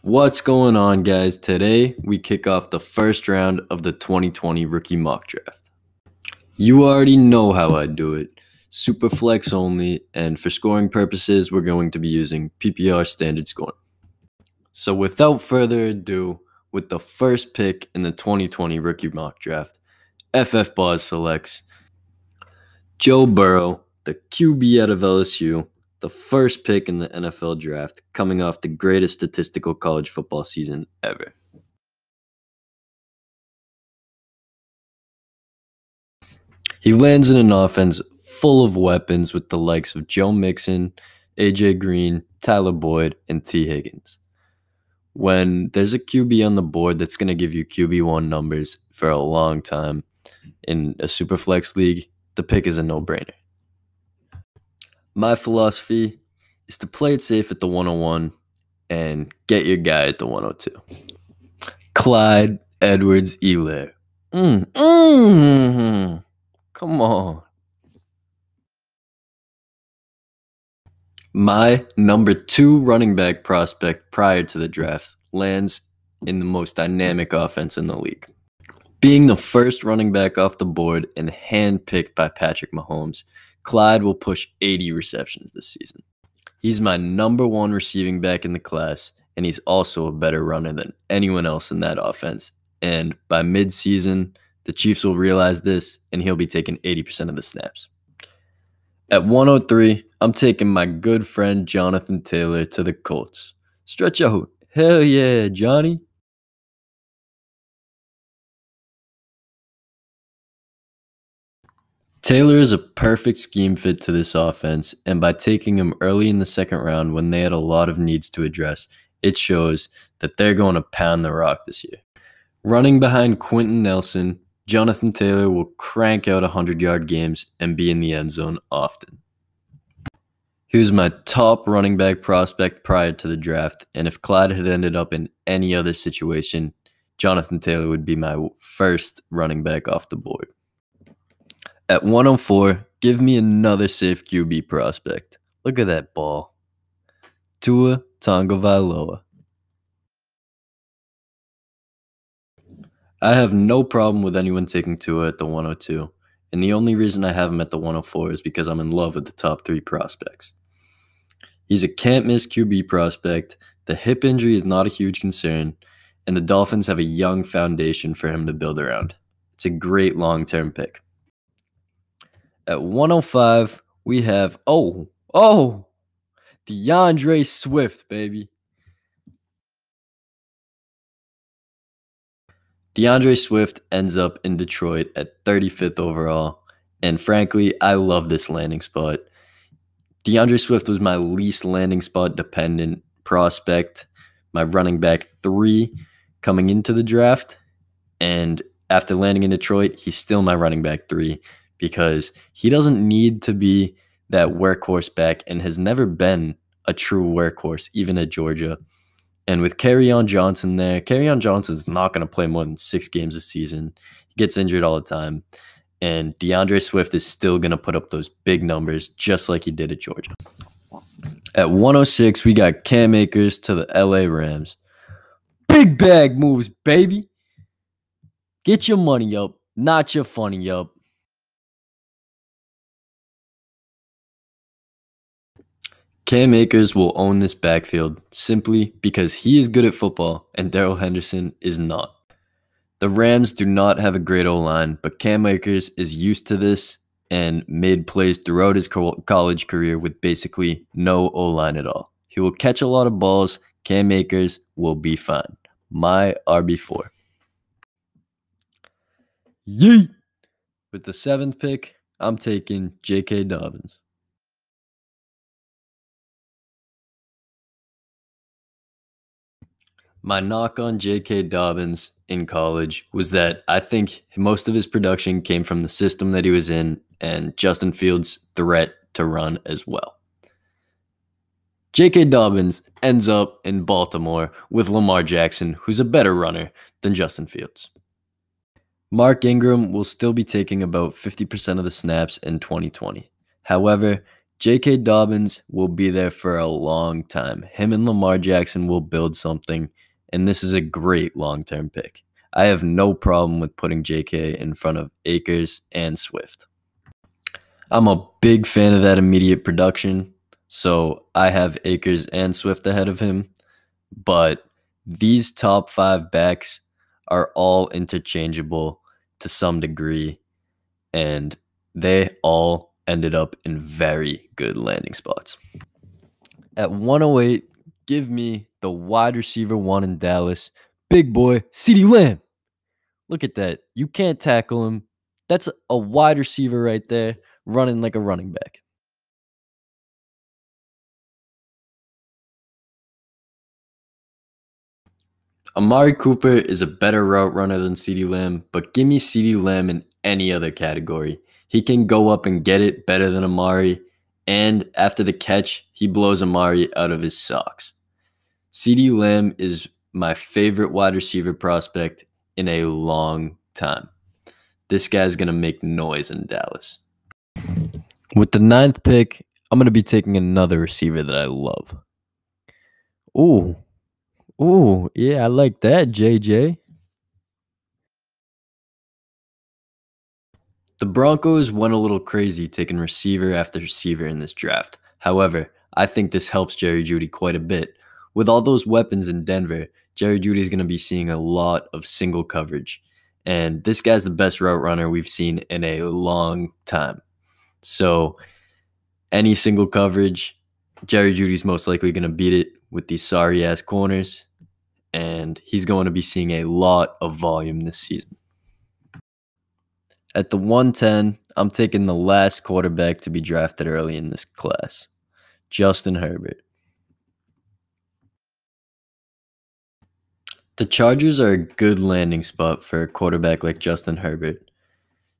What's going on, guys? Today, we kick off the first round of the 2020 Rookie Mock Draft. You already know how I do it. Superflex only, and for scoring purposes, we're going to be using PPR standard scoring. So without further ado, with the first pick in the 2020 Rookie Mock Draft, FF Boz selects Joe Burrow, the QB out of LSU, the first pick in the NFL draft, coming off the greatest statistical college football season ever. He lands in an offense full of weapons with the likes of Joe Mixon, AJ Green, Tyler Boyd, and T. Higgins. When there's a QB on the board that's going to give you QB1 numbers for a long time in a Superflex league, the pick is a no-brainer. My philosophy is to play it safe at the 101 and get your guy at the 102. Clyde Edwards-Helaire. Come on. My number 2 running back prospect prior to the draft lands in the most dynamic offense in the league. Being the first running back off the board and handpicked by Patrick Mahomes, Clyde will push 80 receptions this season. He's my number 1 receiving back in the class, and he's also a better runner than anyone else in that offense. And by mid-season, the Chiefs will realize this, and he'll be taking 80% of the snaps. At 103, I'm taking my good friend Jonathan Taylor to the Colts. Stretch out. Hell yeah, Johnny. Taylor is a perfect scheme fit to this offense, and by taking him early in the second round when they had a lot of needs to address, it shows that they're going to pound the rock this year. Running behind Quentin Nelson, Jonathan Taylor will crank out 100-yard games and be in the end zone often. He was my top running back prospect prior to the draft, and if Clyde had ended up in any other situation, Jonathan Taylor would be my first running back off the board. At 104, give me another safe QB prospect. Look at that ball. Tua Tagovailoa. I have no problem with anyone taking Tua at the 102, and the only reason I have him at the 104 is because I'm in love with the top 3 prospects. He's a can't-miss QB prospect, the hip injury is not a huge concern, and the Dolphins have a young foundation for him to build around. It's a great long-term pick. At 105, we have, DeAndre Swift, baby. DeAndre Swift ends up in Detroit at 35th overall, and frankly, I love this landing spot. DeAndre Swift was my least landing spot dependent prospect, my running back 3 coming into the draft, and after landing in Detroit, he's still my running back 3 because he doesn't need to be that workhorse back and has never been a true workhorse, even at Georgia. And with Kerryon Johnson there, Kerryon Johnson's not going to play more than 6 games a season. He gets injured all the time. And DeAndre Swift is still going to put up those big numbers just like he did at Georgia. At 106, we got Cam Akers to the LA Rams. Big bag moves, baby. Get your money up, not your funny up. Cam Akers will own this backfield simply because he is good at football and Darrell Henderson is not. The Rams do not have a great O-line, but Cam Akers is used to this and made plays throughout his college career with basically no O-line at all. He will catch a lot of balls. Cam Akers will be fine. My RB4. Yeet! With the 7th pick, I'm taking J.K. Dobbins. My knock on J.K. Dobbins in college was that I think most of his production came from the system that he was in and Justin Fields' threat to run as well. J.K. Dobbins ends up in Baltimore with Lamar Jackson, who's a better runner than Justin Fields. Mark Ingram will still be taking about 50% of the snaps in 2020. However, J.K. Dobbins will be there for a long time. Him and Lamar Jackson will build something, and this is a great long-term pick. I have no problem with putting J.K. in front of Akers and Swift. I'm a big fan of that immediate production, so I have Akers and Swift ahead of him, but these top 5 backs are all interchangeable to some degree, and they all ended up in very good landing spots. At 108, give me the wide receiver 1 in Dallas, big boy CeeDee Lamb. Look at that. You can't tackle him. That's a wide receiver right there running like a running back. Amari Cooper is a better route runner than CeeDee Lamb, but give me CeeDee Lamb in any other category. He can go up and get it better than Amari, and after the catch, he blows Amari out of his socks. CeeDee Lamb is my favorite wide receiver prospect in a long time. This guy's going to make noise in Dallas. With the 9th pick, I'm going to be taking another receiver that I love. Ooh, yeah, I like that, JJ. The Broncos went a little crazy taking receiver after receiver in this draft. However, I think this helps Jerry Jeudy quite a bit. With all those weapons in Denver, Jerry Jeudy is going to be seeing a lot of single coverage. And this guy's the best route runner we've seen in a long time. So any single coverage, Jerry Jeudy's most likely going to beat it with these sorry-ass corners. And he's going to be seeing a lot of volume this season. At the 110, I'm taking the last quarterback to be drafted early in this class, Justin Herbert. The Chargers are a good landing spot for a quarterback like Justin Herbert.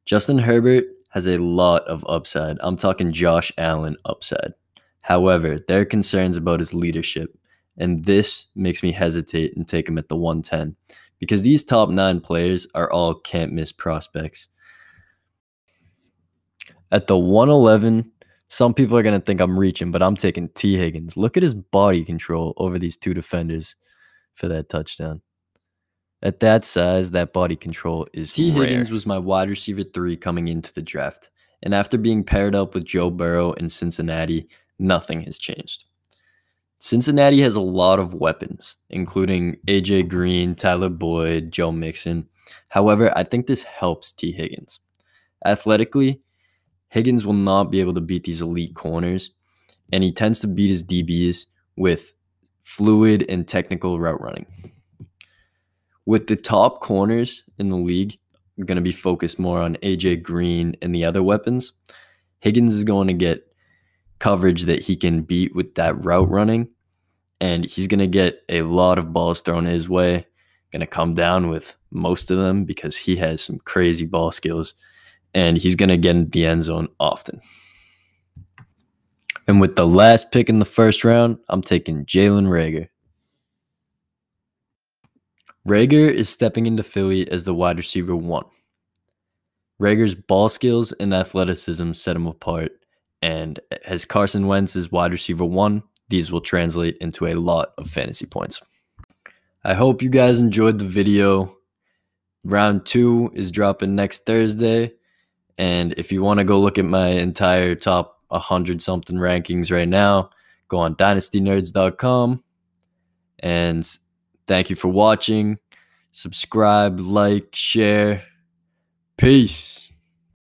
Justin Herbert has a lot of upside. I'm talking Josh Allen upside. However, there are concerns about his leadership, and this makes me hesitate and take him at the 110 because these top 9 players are all can't-miss prospects. At the 111, some people are going to think I'm reaching, but I'm taking T. Higgins. Look at his body control over these 2 defenders for that touchdown. At that size, that body control is T. rare. Higgins was my wide receiver 3 coming into the draft. And after being paired up with Joe Burrow in Cincinnati, nothing has changed. Cincinnati has a lot of weapons, including A.J. Green, Tyler Boyd, Joe Mixon. However, I think this helps T. Higgins. Athletically, Higgins will not be able to beat these elite corners, and he tends to beat his DBs with fluid and technical route running. With the top corners in the league going to be focused more on A.J. Green and the other weapons, Higgins is going to get coverage that he can beat with that route running, and he's going to get a lot of balls thrown his way, going to come down with most of them because he has some crazy ball skills. And he's going to get in the end zone often. And with the last pick in the first round, I'm taking Jalen Reagor. Reagor is stepping into Philly as the wide receiver 1. Reagor's ball skills and athleticism set him apart. And as Carson Wentz is wide receiver 1, these will translate into a lot of fantasy points. I hope you guys enjoyed the video. Round 2 is dropping next Thursday. And if you want to go look at my entire top 100-something rankings right now, go on dynastynerds.com. And thank you for watching. Subscribe, like, share. Peace.